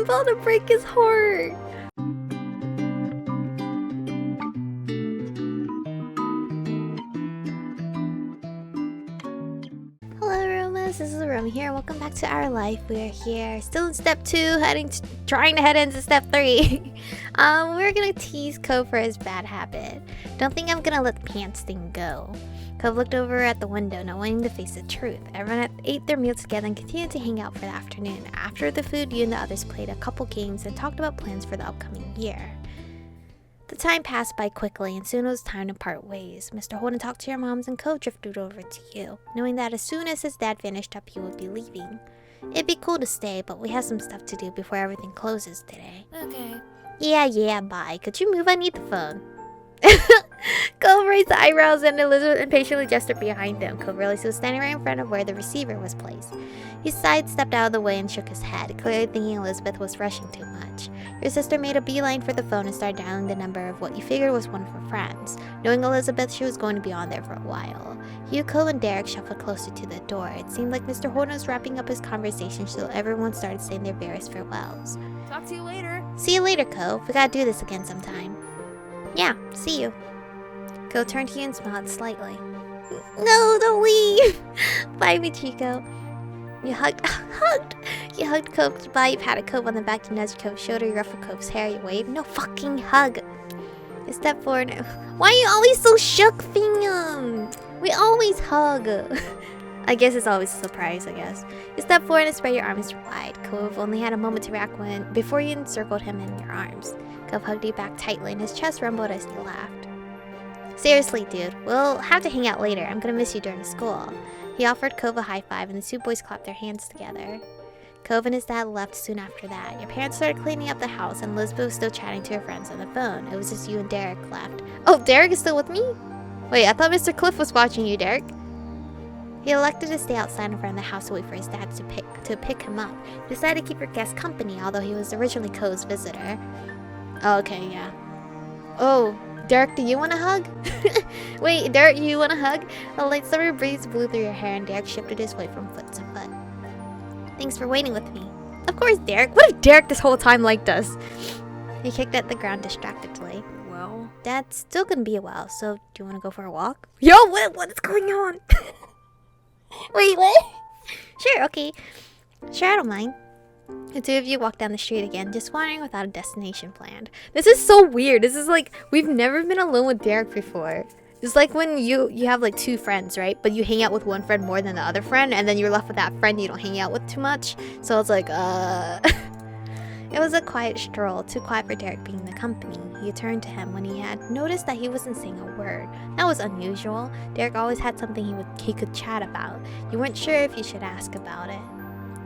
I'm about to break his heart. Hello, Aromas. This is Aromie here. Welcome back to our life. We are here, still in step 2, trying to head into step 3. We're gonna tease Cove for his bad habit. Don't think I'm gonna let the pants thing go. Cove looked over at the window, not wanting to face the truth. Everyone ate their meal together and continued to hang out for the afternoon. After the food, you and the others played a couple games and talked about plans for the upcoming year. The time passed by quickly, and soon it was time to part ways. Mr. Holden talked to your moms, and Cove drifted over to you, knowing that as soon as his dad finished up, he would be leaving. It'd be cool to stay, but we have some stuff to do before everything closes today. Okay. Yeah, bye. Could you move? I need the phone. Cove raised the eyebrows, and Elizabeth impatiently gestured behind him. Cove realized he was standing right in front of where the receiver was placed. He sidestepped out of the way and shook his head, clearly thinking Elizabeth was rushing too much. Your sister made a beeline for the phone and started dialing the number of what you figured was one of her friends. Knowing Elizabeth, she was going to be on there for a while. You, Cove, and Derek shuffled closer to the door. It seemed like Mr. Holden was wrapping up his conversation, so everyone started saying their various farewells. Talk to you later. See you later, Cove. We gotta do this again sometime. Yeah, see you. Cove turned to you and smiled slightly. No, don't leave! Bye, Michiko. You hugged Cove goodbye. You patted Cove on the back, you nudged Cove's shoulder, you ruffled Cove's hair, you waved. No fucking hug. You stepped forward. Why are you always so shook, Fingam? We always hug. I guess it's always a surprise, I guess. You stepped forward and spread your arms wide. Cove only had a moment to react before you encircled him in your arms. Cove hugged you back tightly and his chest rumbled as he laughed. Seriously, dude, we'll have to hang out later. I'm gonna miss you during school. He offered Cove a high five and the two boys clapped their hands together. Cove and his dad left soon after that. Your parents started cleaning up the house and Elizabeth was still chatting to her friends on the phone. It was just you and Derek left. Oh, Derek is still with me? Wait, I thought Mr. Cliff was watching you, Derek. He elected to stay outside in front of the house to wait for his dad to pick him up. He decided to keep your guest company, although he was originally Cove's visitor. Oh, okay, yeah. Oh, Derek, do you want a hug? Wait, Derek, you want a hug? A light summer breeze blew through your hair and Derek shifted his weight from foot to foot. Thanks for waiting with me. Of course, Derek. What if Derek this whole time liked us? He kicked at the ground distractedly. Well, Dad's still gonna be a while, so do you want to go for a walk? Yo, what is going on? Wait, what? Sure, okay. Sure, I don't mind. The two of you walk down the street again, just wandering without a destination planned. This is so weird. This is like, we've never been alone with Derek before. It's like when you have like two friends, right? But you hang out with one friend more than the other friend, and then you're left with that friend you don't hang out with too much. So it's like, It was a quiet stroll, too quiet for Derek being the company. You turned to him when he had noticed that he wasn't saying a word. That was unusual. Derek always had something he could chat about. You weren't sure if you should ask about it.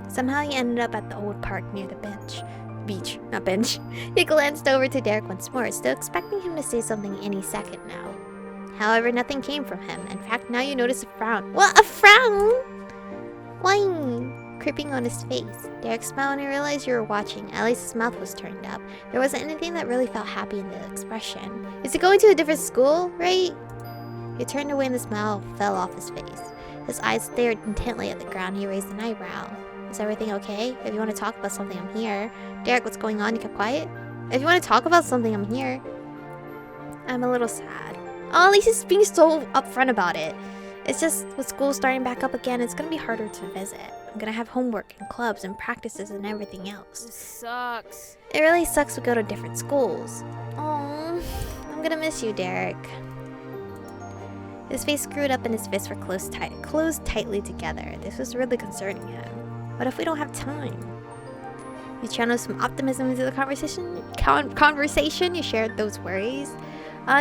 Somehow he ended up at the old park near the beach, not bench. He glanced over to Derek once more, still expecting him to say something any second now. However, nothing came from him. In fact, now you notice a frown. What? A frown? Why? Creeping on his face. Derek smiled and he realized you were watching. At least his mouth was turned up. There wasn't anything that really felt happy in the expression. Is he going to a different school, right? He turned away and the smile fell off his face. His eyes stared intently at the ground. He raised an eyebrow. Is everything okay? If you want to talk about something, I'm here. Derek, what's going on? You kept quiet? If you want to talk about something, I'm here. I'm a little sad. Oh, at least he's being so upfront about it. It's just, with school starting back up again, it's gonna be harder to visit. I'm gonna have homework and clubs and practices and everything else. this sucks. It really sucks we go to different schools. Oh, I'm gonna miss you, Derek. His face screwed up and his fists were closed tightly together. This was really concerning him. What if we don't have time? You channeled some optimism into the conversation. You shared those worries.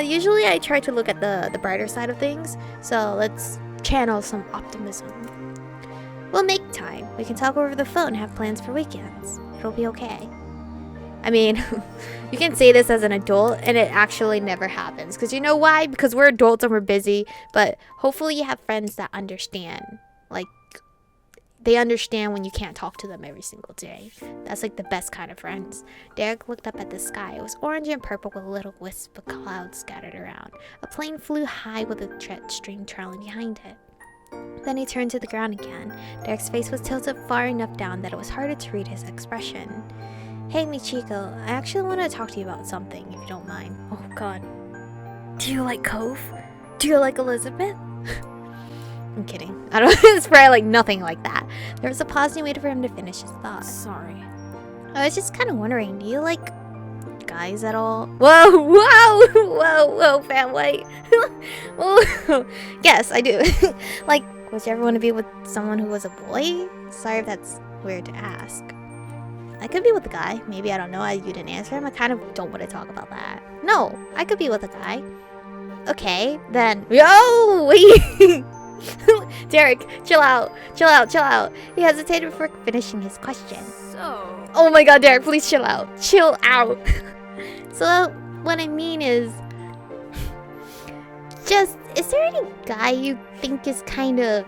Usually I try to look at the brighter side of things, so let's channel some optimism. We'll make time. We can talk over the phone and have plans for weekends. It'll be okay. I mean, you can say this as an adult and it actually never happens. Because you know why? Because we're adults and we're busy, but hopefully you have friends that understand. Like, they understand when you can't talk to them every single day. That's like the best kind of friends. Derek looked up at the sky. It was orange and purple with a little wisp of clouds scattered around. A plane flew high with a jet stream trailing behind it. Then he turned to the ground again. Derek's face was tilted far enough down that it was harder to read his expression. Hey, Michiko, I actually want to talk to you about something, if you don't mind. Oh, God. Do you like Cove? Do you like Elizabeth? I'm kidding. I don't. It's probably like nothing like that. There was a pause and he waited for him to finish his thought. Sorry. I was just kind of wondering, do you like guys at all? Whoa, whoa, whoa, fat white. Whoa. Yes, I do. Like, would you ever want to be with someone who was a boy? Sorry if that's weird to ask. I could be with a guy. Maybe, I don't know. You didn't answer him. I kind of don't want to talk about that. No, I could be with a guy. Okay, then. Yo, wait. Derek, chill out. Chill out, chill out. He hesitated before finishing his question. So. Oh my god, Derek, please chill out. Chill out. So, what I mean is, just, is there any guy you think is kind of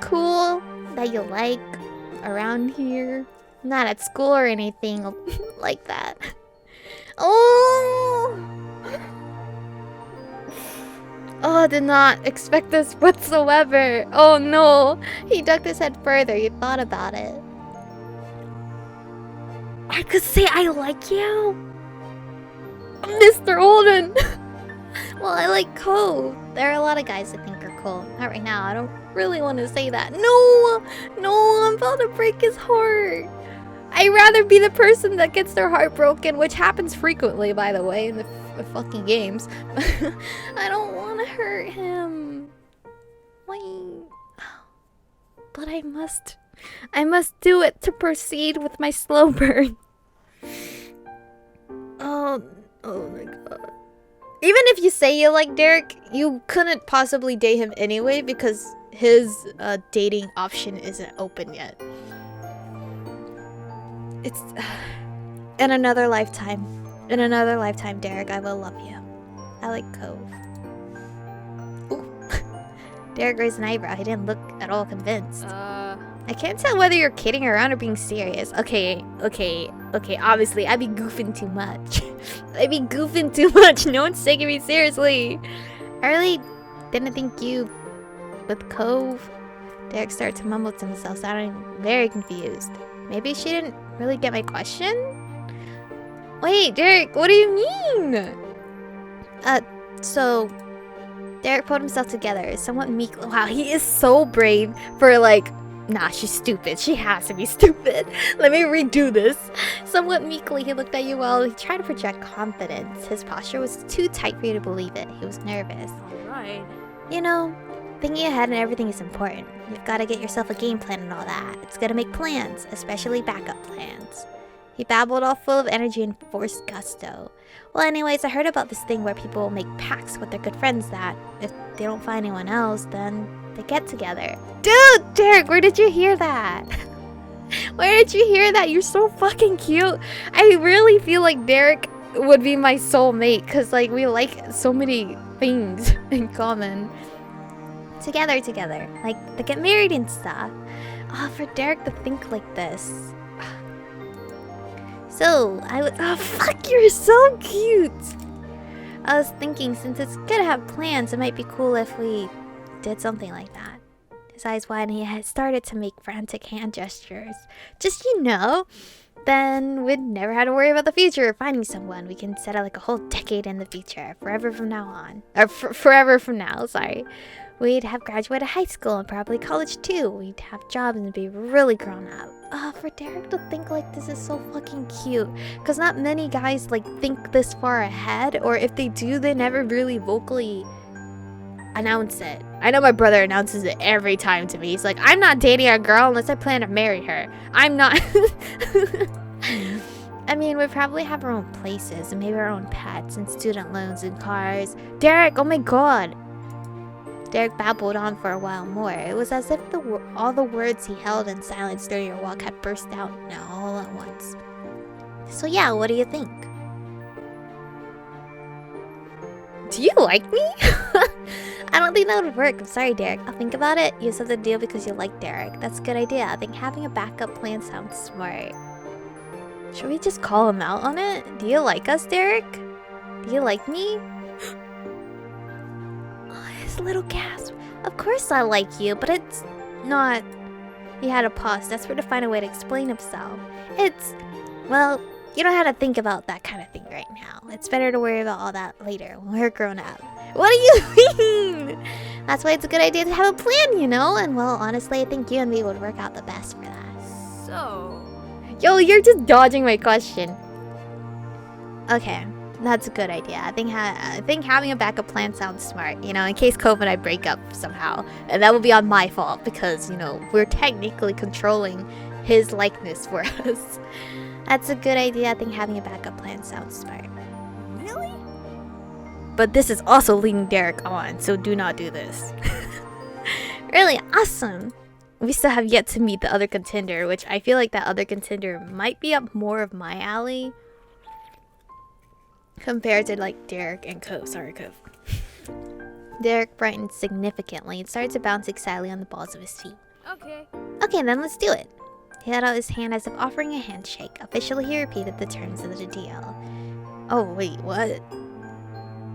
cool that you like around here? Not at school or anything like that. Oh! Oh, I did not expect this whatsoever. Oh no. He ducked his head further. He thought about it. I could say I like you? Mr. Holden! Well, I like Cove. There are a lot of guys I think are cool. Not right now. I don't really want to say that. No! No, I'm about to break his heart. I'd rather be the person that gets their heart broken, which happens frequently, by the way, in the fucking games. I don't want to hurt him. Wait. But I must do it to proceed with my slow burn. Oh my god. Even if you say you like Derek, you couldn't possibly date him anyway because his dating option isn't open yet. It's in another lifetime. In another lifetime, Derek, I will love you. I like Cove. Ooh. Derek raised an eyebrow. He didn't look at all convinced. I can't tell whether you're kidding around or being serious. Okay. Obviously, I'd be goofing too much. I'd be goofing too much. No one's taking me seriously. I really didn't think you with Cove. Derek started to mumble to himself, sounding very confused. Maybe she didn't really get my question? Wait, Derek, what do you mean? So Derek pulled himself together, somewhat meek. Wow, he is so brave for like, nah, she's stupid. She has to be stupid. Let me redo this. Somewhat meekly, he looked at you while he tried to project confidence. His posture was too tight for you to believe it. He was nervous. Alright. You know, thinking ahead and everything is important. You've got to get yourself a game plan and all that. It's gonna make plans, especially backup plans. He babbled all full of energy and forced gusto. Well, anyways, I heard about this thing where people make pacts with their good friends that if they don't find anyone else, then they get together. Dude, Derek, where did you hear that? Where did you hear that? You're so fucking cute. I really feel like Derek would be my soulmate because like we like so many things in common. Together. Like, they get married and stuff. Oh, for Derek to think like this. So, oh, fuck, you're so cute. I was thinking, since it's good to have plans, it might be cool if we did something like that. His eyes widened, he had started to make frantic hand gestures. Just, then we'd never have to worry about the future or finding someone. We can set it like a whole decade in the future, forever from now on. Or forever from now, sorry. We'd have graduated high school and probably college too. We'd have jobs and be really grown up. Oh, for Derek to think like this is so fucking cute. Because not many guys like think this far ahead. Or if they do, they never really vocally announce it. I know my brother announces it every time to me. He's like, I'm not dating a girl unless I plan to marry her. I'm not. I mean, we probably have our own places and maybe our own pets and student loans and cars. Derek, oh my god. Derek babbled on for a while more. It was as if all the words he held in silence during your walk had burst out now all at once. So yeah, what do you think? Do you like me? I don't think that would work. I'm sorry, Derek. I'll think about it. You have something to do because you like Derek. That's a good idea. I think having a backup plan sounds smart. Should we just call him out on it? Do you like us, Derek? Do you like me? Little gasp. Of course I like you, but it's not. He had a pause, desperate to find a way to explain himself. Well, You don't have to think about that kind of thing right now. It's better to worry about all that later when we're grown up. What do you mean? That's why it's a good idea to have a plan, you know? And well, honestly, I think you and me would work out the best for that. So... Yo, you're just dodging my question. Okay, that's a good idea. I think having a backup plan sounds smart, you know, in case Cove and I break up somehow. And that will be on my fault because, you know, we're technically controlling his likeness for us. That's a good idea. I think having a backup plan sounds smart. Really? But this is also leading Derek on, so do not do this. Really awesome. We still have yet to meet the other contender, which I feel like that other contender might be up more of my alley compared to like Derek and Cove. Sorry, Cove. Derek brightened significantly and started to bounce excitedly on the balls of his feet. Okay. Okay, then let's do it. He held out his hand as if offering a handshake. Officially, he repeated the terms of the deal. Oh, wait, what?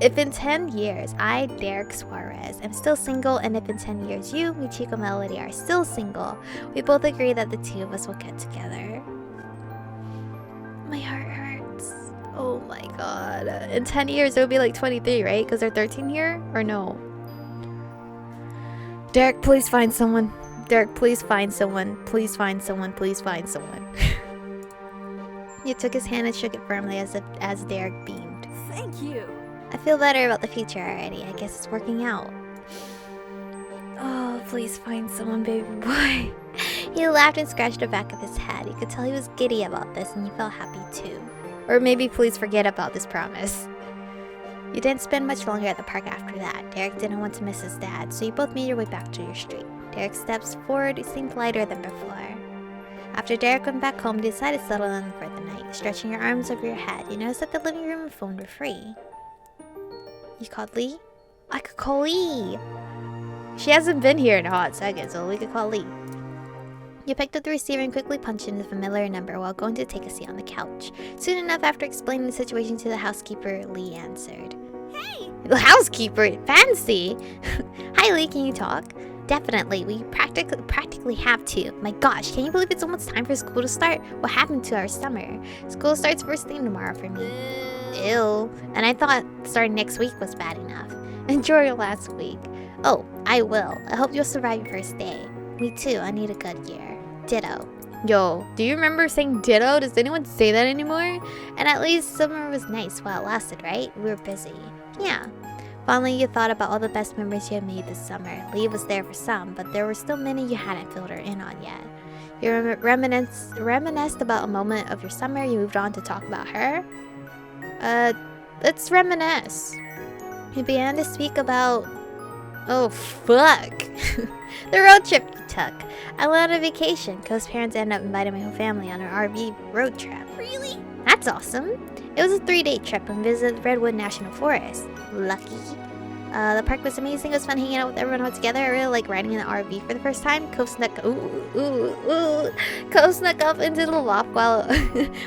If in 10 years, I, Derek Suarez, am still single, and if in 10 years you, Michiko Melody, are still single, we both agree that the two of us will get together. My heart hurts. Oh my god. In 10 years, it would be like 23, right? Because they're 13 here? Or no? Derek, please find someone. Derek, please find someone. Please find someone. Please find someone. You took his hand and shook it firmly as Derek beamed. Thank you. I feel better about the future already. I guess it's working out. Oh, please find someone, baby boy. He laughed and scratched the back of his head. You could tell he was giddy about this and he felt happy too. Or maybe please forget about this promise. You didn't spend much longer at the park after that. Derek didn't want to miss his dad, so you both made your way back to your street. Derek's steps forward seemed lighter than before. After Derek went back home, he decided to settle in for the night. Stretching your arms over your head, you noticed that the living room and phone were free. You called Lee? I could call Lee! She hasn't been here in a hot second, so we could call Lee. You picked up the receiver and quickly punched in the familiar number while going to take a seat on the couch. Soon enough, after explaining the situation to the housekeeper, Lee answered. Hey! The housekeeper? Fancy! Hi Lee, can you talk? Definitely, we practically have to. My gosh, can you believe it's almost time for school to start? What happened to our summer? School starts first thing tomorrow for me. Ew. And I thought starting next week was bad enough. Enjoy your last week. Oh, I will. I hope you'll survive your first day. Me too, I need a good year. Ditto. Yo, do you remember saying ditto? Does anyone say that anymore? And at least summer was nice while it lasted, right? We were busy. Yeah. Finally, you thought about all the best memories you had made this summer. Lee was there for some, but there were still many you hadn't filled her in on yet. You reminisced about a moment of your summer. You moved on to talk about her. Let's reminisce. You began to speak about... Oh, fuck. The road trip you took. I went on a vacation. Co's parents ended up inviting my whole family on an RV road trip. Really? That's awesome. It was a 3-day trip and visited Redwood National Forest. Lucky. The park was amazing. It was fun hanging out with everyone all together. I really like riding in the RV for the first time. Co snuck up into the loft while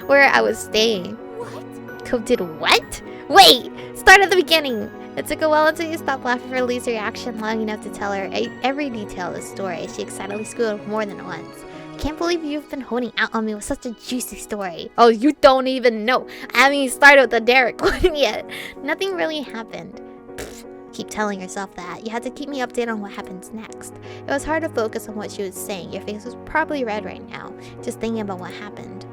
where I was staying. What? Co did what? Wait! Start at the beginning! It took a while until you stopped laughing for Lee's reaction long enough to tell her every detail of the story. She excitedly squealed more than once. I can't believe you've been holding out on me with such a juicy story. Oh, you don't even know. I haven't even started with the Derek one yet. Nothing really happened. Pfft, keep telling yourself that. You had to keep me updated on what happens next. It was hard to focus on what she was saying. Your face was probably red right now, just thinking about what happened.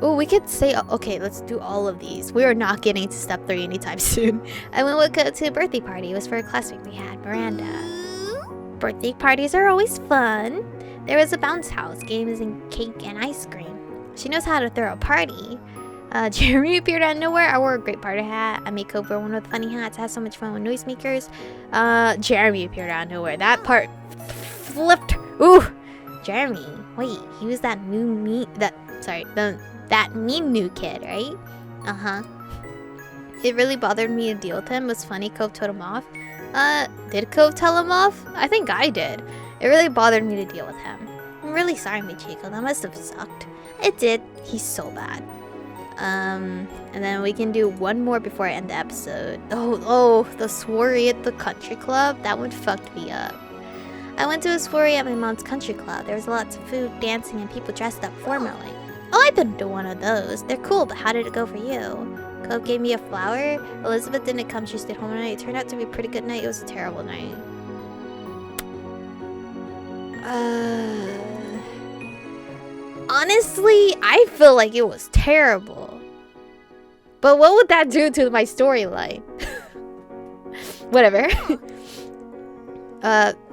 Oh, we could say... Okay, let's do all of these. We are not getting to step 3 anytime soon. I went to a birthday party. It was for a classmate we had, Miranda. Birthday parties are always fun. There was a bounce house, games and cake and ice cream. She knows how to throw a party. Jeremy appeared out of nowhere. I wore a great party hat. I made Cope wear one with funny hats. I had so much fun with noisemakers. Jeremy appeared out of nowhere. That part flipped. Ooh, Jeremy. Wait, he was that that mean new kid, right? Uh-huh. It really bothered me to deal with him. It was funny. Cove told him off. Did Cove tell him off? I think I did. It really bothered me to deal with him. I'm really sorry, Michiko. That must have sucked. It did. He's so bad. And then we can do one more before I end the episode. Oh, the soiree at the country club. That one fucked me up. I went to a soiree at my mom's country club. There was lots of food, dancing, and people dressed up formally. Oh, I've been to one of those. They're cool, but how did it go for you? Cove gave me a flower. Elizabeth didn't come. She stayed home tonight. It turned out to be a pretty good night. It was a terrible night. Honestly, I feel like it was terrible. But what would that do to my storyline? Whatever.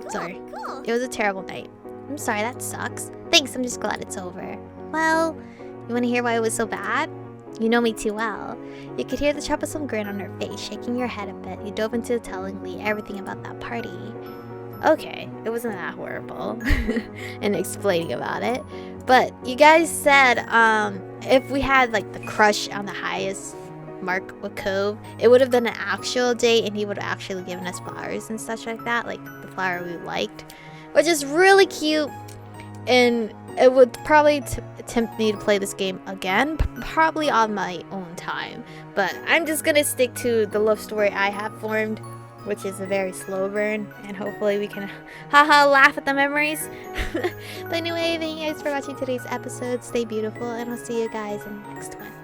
Sorry. Cool. It was a terrible night. I'm sorry, that sucks. Thanks, I'm just glad it's over. Well, you want to hear why it was so bad? You know me too well. You could hear the troublesome grin on her face, shaking your head a bit. You dove into telling Lee everything about that party. Okay, it wasn't that horrible. And explaining about it. But you guys said, if we had like the crush on the highest mark with Cove, it would have been an actual date and he would have actually given us flowers and such like that, like the flower we liked, which is really cute. And it would probably tempt me to play this game again, probably on my own time. But I'm just gonna stick to the love story I have formed, which is a very slow burn, and hopefully we can laugh at the memories. But anyway, thank you guys for watching today's episode. Stay beautiful, and I'll see you guys in the next one.